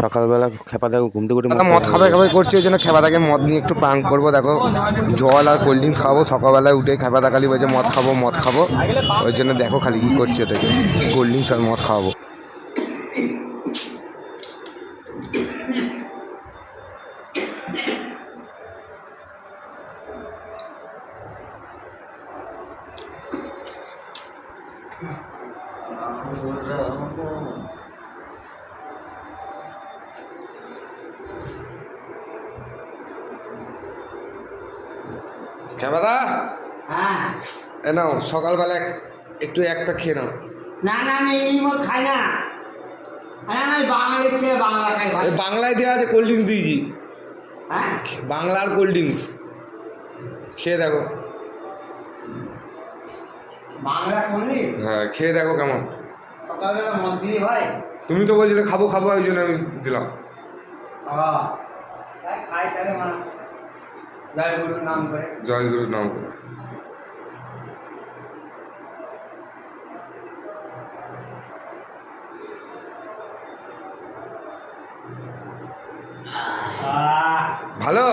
সকালবেলা খেপা দেখো ঘুম থেকে উঠে মদ খাবে খাবে করছে, ওই জন্য খেপাদাকে মদ নিয়ে একটু প্রাঙ্ক করবো। দেখো জল আর কোল্ড ড্রিঙ্কস খাবো, সকালবেলায় উঠে খেপাদা খালি বলছে মদ খাবো, ওই জন্য দেখো খালি কী করছে, ওটাকে কোল্ড ড্রিঙ্কস আর মদ খাওয়াবো। খেপাদা হ্যাঁ, এ নাও সকালবেলা একটু এক প্যাক খেয়ে নাও। না না আমি এই মদ খাই না। আরে আমি বাঙালির ছেলে, বাংলা খাই ভাই। বাংলায় দেওয়া আছে, কোল্ড ড্রিঙ্কস দিয়েছি, হ্যাঁ, বাংলার কোল্ড ড্রিঙ্কস খেয়ে দেখো। বাংলা শুনলি? হ্যাঁ খেয়ে দেখো কেমন। সকালবেলা মদ দিয়ে হয় তুমি তো বলছিলে খাবো ওই জন্য আমি দিলাম। বাবা, খাই তাহলে মানে জয় গুরুর নাম করে। জয় গুরুর নাম করে। ভালো।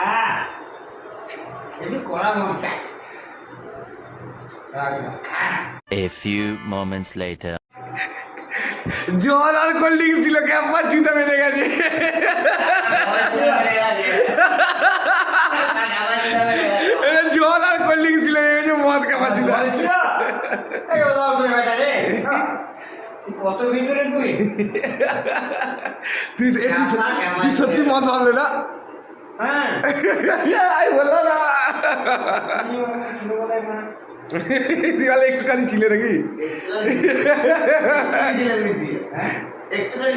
হ্যাঁ, এমনি কড়া মদটা। A few moments later. জল আর কোল্ড ড্রিঙ্কস ছিল, ক্যাম্পার জুতা বেঁধে গেছে। জল আর কোল্ড ড্রিঙ্কস ছিল, মদ ক্যাম্পার জুতা। কত ভিতরে তুই তুই সত্যি মদ ভাবলে না? হ্যাঁ, বললো না তুই একটুখানি ছিলে নাকি? একটুখানি